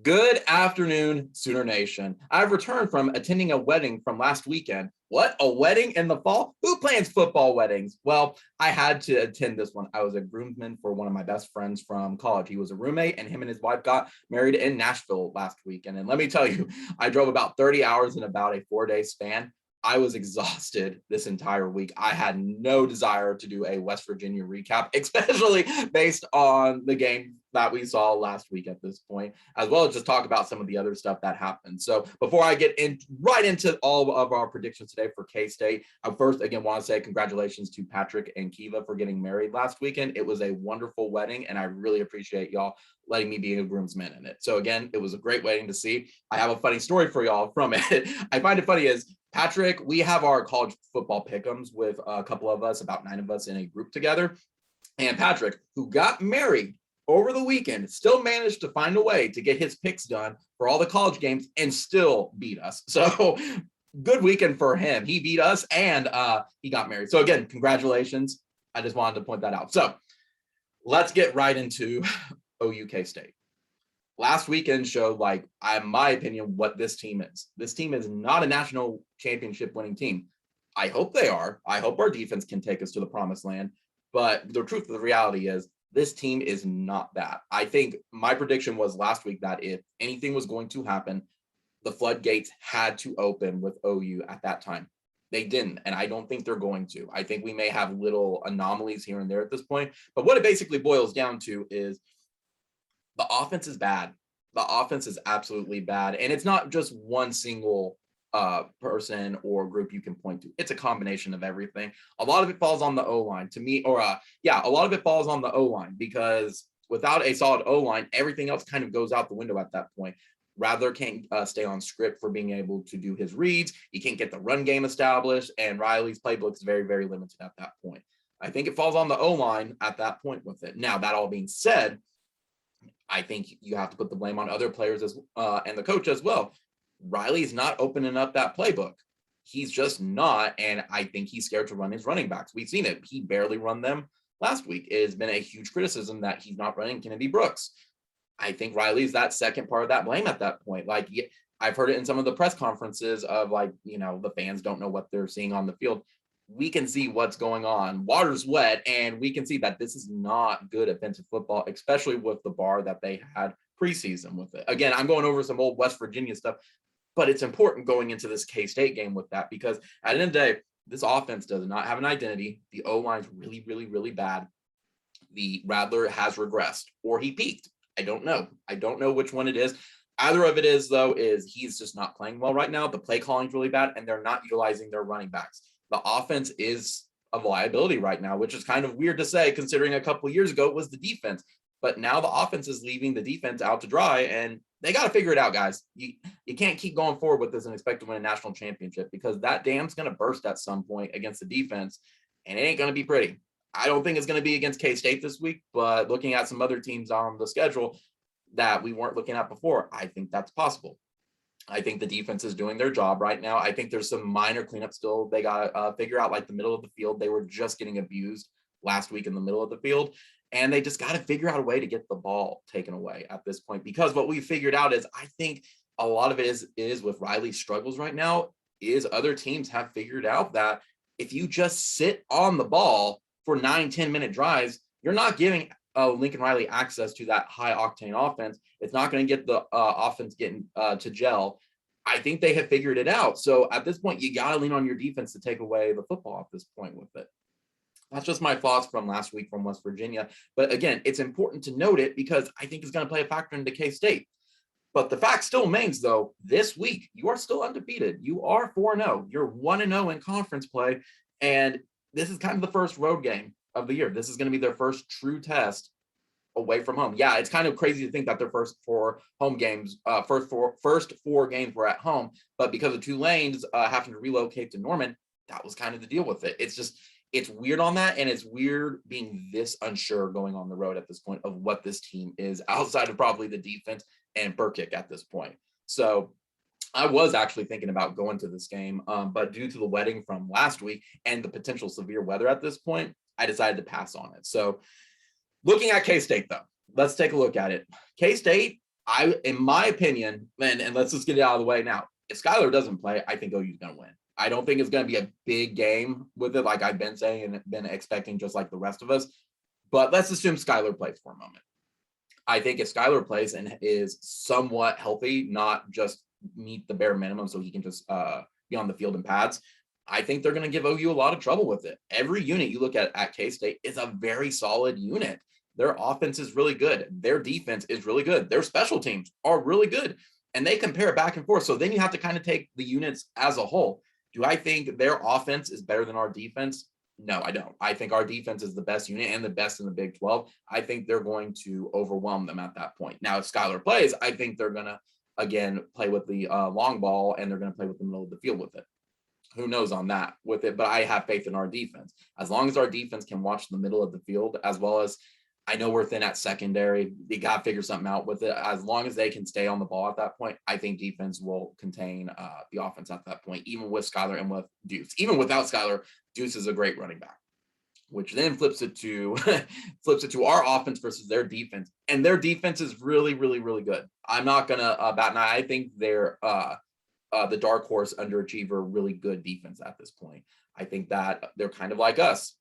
Good afternoon, Sooner Nation. I've returned from attending a wedding from last weekend. What? A wedding in the fall? Who plans football weddings? Well, I had to attend this one. I was a groomsman for one of my best friends from college. He was a roommate, and him and his wife got married in Nashville last weekend. And let me tell you, I drove about 30 hours in about a 4-day span. I was exhausted this entire week. I had no desire to do a West Virginia recap, especially based on the game that we saw last week at this point, as well as just talk about some of the other stuff that happened. So before I get right into all of our predictions today for K-State, I first again want to say congratulations to Patrick and Kiva for getting married last weekend. It was a wonderful wedding, and I really appreciate y'all letting me be a groomsman in it. So again, it was a great wedding to see. I have a funny story for y'all from it. I find it funny is Patrick, we have our college football pick'ems with a couple of us, about 9 of us in a group together. And Patrick, who got married over the weekend, still managed to find a way to get his picks done for all the college games and still beat us. So good weekend for him. He beat us and he got married. So again, congratulations. I just wanted to point that out. So let's get right into OUK State. Last weekend showed, in my opinion, what this team is. This team is not a national championship winning team. I hope they are. I hope our defense can take us to the promised land. But the truth of the reality is this team is not that. I think my prediction was last week that if anything was going to happen, the floodgates had to open with OU at that time. They didn't, and I don't think they're going to. I think we may have little anomalies here and there at this point. But what it basically boils down to is the offense is bad. The offense is absolutely bad. And it's not just one single person or group you can point to. It's a combination of everything. A lot of it falls on the O-line to me, a lot of it falls on the O-line because without a solid O-line, everything else kind of goes out the window at that point. Rattler can't stay on script for being able to do his reads. He can't get the run game established, and Riley's playbook is very, very limited at that point. I think it falls on the O-line at that point with it. Now, that all being said, I think you have to put the blame on other players and the coach as well. Riley's not opening up that playbook. He's just not, and I think he's scared to run his running backs. We've seen it. He barely run them last week. It has been a huge criticism that he's not running Kennedy Brooks. I think Riley's that second part of that blame at that point. I've heard it in some of the press conferences of the fans don't know what they're seeing on the field. We can see what's going on. Water's wet, and we can see that this is not good offensive football, especially with the bar that they had preseason with it. Again, I'm going over some old West Virginia stuff, but it's important going into this K-State game with that because at the end of the day, this offense does not have an identity. The O-line is really, really, really bad. The Rattler has regressed, or he peaked. I don't know. I don't know which one it is. Either of it is, though, is he's just not playing well right now. The play calling is really bad, and they're not utilizing their running backs. The offense is a liability right now, which is kind of weird to say considering a couple of years ago it was the defense. But now the offense is leaving the defense out to dry, and they got to figure it out, guys. You can't keep going forward with this and expect to win a national championship because that dam's going to burst at some point against the defense, and it ain't going to be pretty. I don't think it's going to be against K-State this week, but looking at some other teams on the schedule that we weren't looking at before, I think that's possible. I think the defense is doing their job right now. I think there's some minor cleanup still. They got to figure out the middle of the field. They were just getting abused last week in the middle of the field. And they just got to figure out a way to get the ball taken away at this point. Because what we figured out is I think a lot of it is with Riley's struggles right now is other teams have figured out that if you just sit on the ball for 9-10 minute drives, you're not giving Lincoln Riley access to that high octane offense. It's not going to get the offense getting to gel. I think they have figured it out. So at this point, you got to lean on your defense to take away the football at this point with it. That's just my thoughts from last week from West Virginia. But again, it's important to note it because I think it's going to play a factor into K-State. But the fact still remains, though, this week, you are still undefeated. You are 4-0. You're 1-0 in conference play. And this is kind of the first road game of the year. This is going to be their first true test away from home. Yeah, it's kind of crazy to think that their first four games were at home, but because of Tulane's having to relocate to Norman, that was kind of the deal with it. It's weird on that, and it's weird being this unsure going on the road at this point of what this team is outside of probably the defense and Burkick at this point. So I was actually thinking about going to this game, but due to the wedding from last week and the potential severe weather at this point, I decided to pass on it. So looking at K-State, though, let's take a look at it. K-State, in my opinion, and let's just get it out of the way now. If Skylar doesn't play, I think OU's going to win. I don't think it's going to be a big game with it, like I've been saying and been expecting, just like the rest of us. But let's assume Skylar plays for a moment. I think if Skylar plays and is somewhat healthy, not just meet the bare minimum so he can just be on the field in pads, I think they're going to give OU a lot of trouble with it. Every unit you look at K-State is a very solid unit. Their offense is really good. Their defense is really good. Their special teams are really good. And they compare back and forth. So then you have to kind of take the units as a whole. Do I think their offense is better than our defense? No, I don't. I think our defense is the best unit and the best in the Big 12. I think they're going to overwhelm them at that point. Now, if Skylar plays, I think they're going to, again, play with the long ball, and they're going to play with the middle of the field with it. Who knows on that with it, but I have faith in our defense. As long as our defense can watch the middle of the field, as well as I know we're thin at secondary, they got to figure something out with it. As long as they can stay on the ball at that point, I think defense will contain the offense at that point, even with Skylar and with Deuce. Even without Skylar, Deuce is a great running back, which then flips it to our offense versus their defense. And their defense is really, really, really good. I'm not going to bat an eye. I think they're the dark horse underachiever, really good defense at this point. I think that they're kind of like us.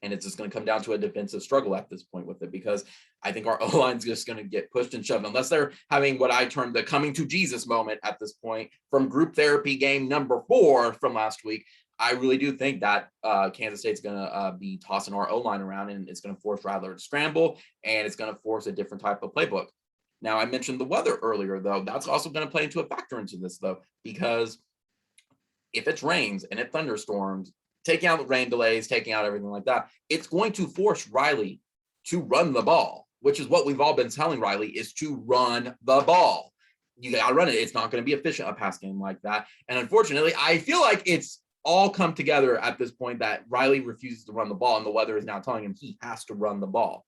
And it's just going to come down to a defensive struggle at this point with it, because I think our O-line is just going to get pushed and shoved unless they're having what I term the coming to Jesus moment at this point from group therapy game number 4 from last week. I really do think that Kansas State's going to be tossing our O-line around, and it's going to force Rattler to scramble, and it's going to force a different type of playbook. Now, I mentioned the weather earlier, though. That's also going to play into a factor into this, though, because if it rains and it thunderstorms, taking out the rain delays, taking out everything like that, it's going to force Riley to run the ball, which is what we've all been telling Riley, is to run the ball. You got to run it. It's not going to be efficient, a pass game like that. And unfortunately, I feel like it's all come together at this point that Riley refuses to run the ball, and the weather is now telling him he has to run the ball.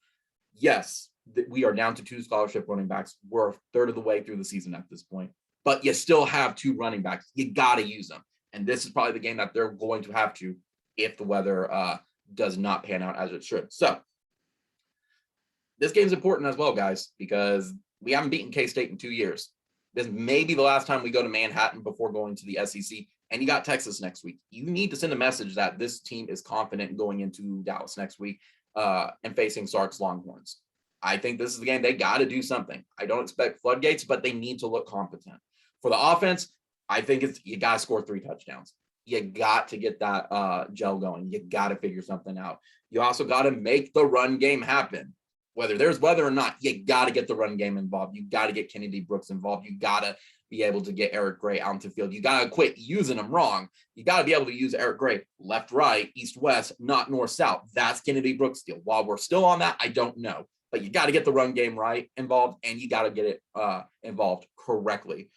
Yes, we are down to 2 scholarship running backs. We're a third of the way through the season at this point, but you still have 2 running backs. You got to use them. And this is probably the game that they're going to have to, if the weather does not pan out as it should. So this game's important as well, guys, because we haven't beaten K-State in 2 years. This may be the last time we go to Manhattan before going to the SEC. And you got Texas next week. You need to send a message that this team is confident going into Dallas next week and facing Sark's Longhorns. I think this is the game they got to do something. I don't expect floodgates, but they need to look competent. For the offense, I think you got to score 3 touchdowns. You got to get that gel going. You got to figure something out. You also got to make the run game happen. Whether there's weather or not, you got to get the run game involved. You got to get Kennedy Brooks involved. You got to be able to get Eric Gray out into the field. You got to quit using them wrong. You got to be able to use Eric Gray left, right, east, west, not north, south. That's Kennedy Brooks' deal. While we're still on that, I don't know. But you got to get the run game right involved, and you got to get it involved correctly.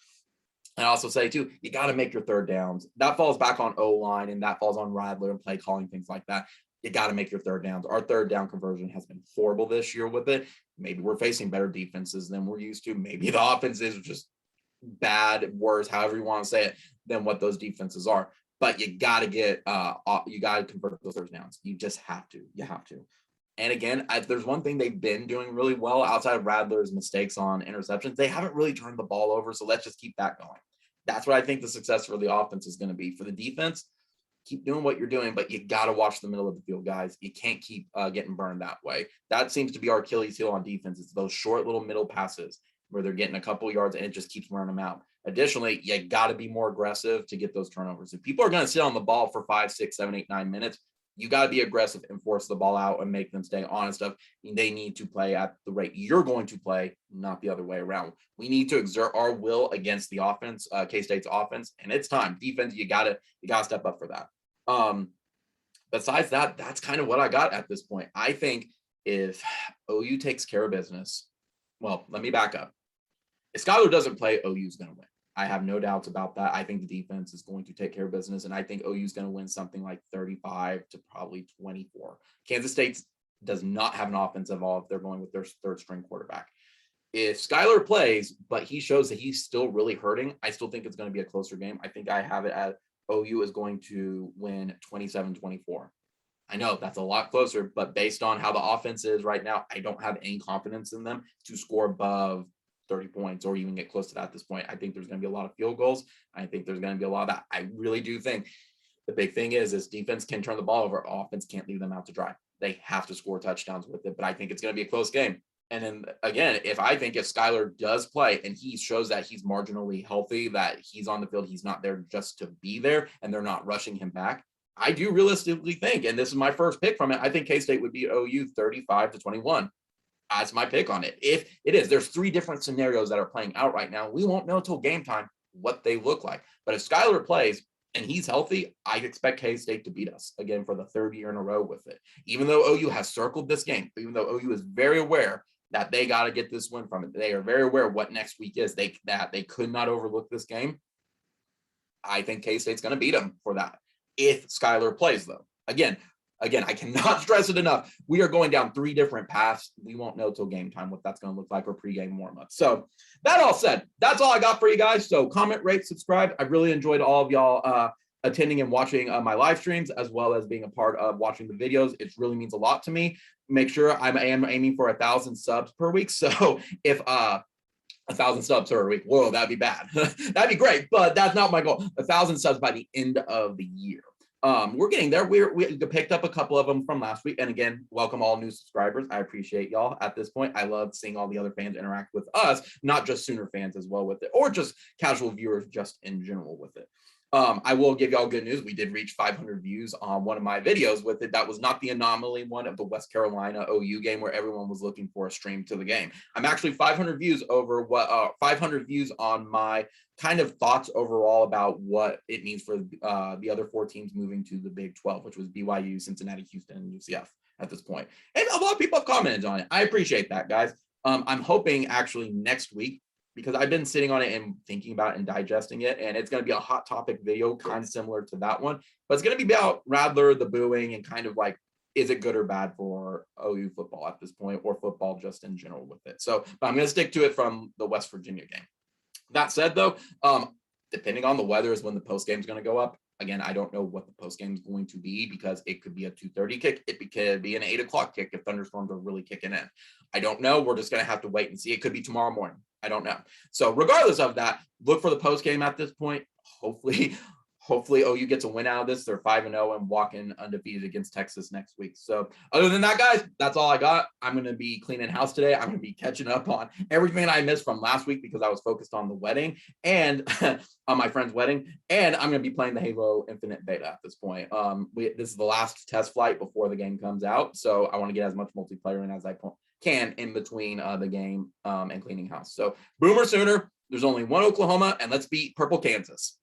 And I also say, too, you got to make your third downs. That falls back on O-line, and that falls on Rattler and play calling, things like that. You got to make your third downs. Our third down conversion has been horrible this year with it. Maybe we're facing better defenses than we're used to. Maybe the offense is just bad, worse, however you want to say it, than what those defenses are. But you got to convert those third downs. You just have to. You have to. And again, there's one thing they've been doing really well outside of Rattler's mistakes on interceptions. They haven't really turned the ball over, so let's just keep that going. That's what I think the success for the offense is going to be. For the defense, keep doing what you're doing, but you got to watch the middle of the field, guys. You can't keep getting burned that way. That seems to be our Achilles heel on defense. It's those short little middle passes where they're getting a couple yards and it just keeps wearing them out. Additionally, you got to be more aggressive to get those turnovers. If people are going to sit on the ball for 5, 6, 7, 8, 9 minutes, you got to be aggressive and force the ball out and make them stay on and stuff. They need to play at the rate you're going to play, not the other way around. We need to exert our will against the offense, K-State's offense, and it's time. Defense, you gotta step up for that. Besides that, that's kind of what I got at this point. I think if OU takes care of business, well, let me back up. If Skylar doesn't play, OU is going to win. I have no doubts about that. I think the defense is going to take care of business, and I think OU is going to win something like 35 to probably 24. Kansas State does not have an offensive all if they're going with their third string quarterback. If Skylar plays, but he shows that he's still really hurting, I still think it's going to be a closer game. I think I have it at OU is going to win 27-24. I know that's a lot closer, but based on how the offense is right now, I don't have any confidence in them to score above 30 points or even get close to that at this point. I think there's going to be a lot of field goals. I think there's going to be a lot of that. I really do think the big thing is defense can turn the ball over. Offense can't leave them out to dry. They have to score touchdowns with it, but I think it's going to be a close game. And then again, if Skyler does play and he shows that he's marginally healthy, that he's on the field, he's not there just to be there and they're not rushing him back, I do realistically think, and this is my first pick from it, I think K-State would beat OU 35-21. That's my pick on it. If it is, there's 3 different scenarios that are playing out right now. We won't know until game time what they look like. But if Skyler plays and he's healthy, I expect K-State to beat us again for the 3rd year in a row with it. Even though OU has circled this game, even though OU is very aware that they got to get this win from it, they are very aware of what next week is. They could not overlook this game. I think K-State's going to beat them for that if Skyler plays, though. Again, I cannot stress it enough. We are going down 3 different paths. We won't know till game time what that's going to look like or pregame warm-up. So that all said, that's all I got for you guys. So comment, rate, subscribe. I really enjoyed all of y'all attending and watching my live streams, as well as being a part of watching the videos. It really means a lot to me. Make sure I am aiming for 1,000 subs per week. So if 1,000 subs per week, whoa, that'd be bad. That'd be great, but that's not my goal. 1,000 subs by the end of the year. We're getting there. We picked up a couple of them from last week. And again, welcome all new subscribers. I appreciate y'all at this point. I love seeing all the other fans interact with us, not just Sooner fans as well with it, or just casual viewers just in general with it. I will give y'all good news. We did reach 500 views on one of my videos with it. That was not the anomaly one of the West Carolina OU game where everyone was looking for a stream to the game. I'm actually 500 views over 500 views on my kind of thoughts overall about what it means for the other 4 teams moving to the Big 12, which was BYU, Cincinnati, Houston, and UCF at this point. And a lot of people have commented on it. I appreciate that, guys. I'm hoping actually next week, because I've been sitting on it and thinking about it and digesting it, and it's going to be a hot topic video, kind of similar to that one, but it's going to be about rather the booing and kind of like, is it good or bad for OU football at this point, or football just in general with it. So, but I'm going to stick to it from the West Virginia game. That said, though, depending on the weather is when the post game is going to go up. Again, I don't know what the post game is going to be, because it could be a 2:30 kick. It could be an 8 o'clock kick if Thunderstorms are really kicking in. I don't know. We're just going to have to wait and see. It could be tomorrow morning. I don't know. So regardless of that, look for the post game at this point. Hopefully OU gets a win out of this. They're 5-0 and walking undefeated against Texas next week. So other than that, guys, that's all I got. I'm going to be cleaning house today. I'm going to be catching up on everything I missed from last week because I was focused on the wedding and on my friend's wedding. And I'm going to be playing the Halo Infinite beta at this point. This is the last test flight before the game comes out. So I want to get as much multiplayer in as I can in between the game and cleaning house. So Boomer Sooner, there's only one Oklahoma, and let's beat Purple Kansas.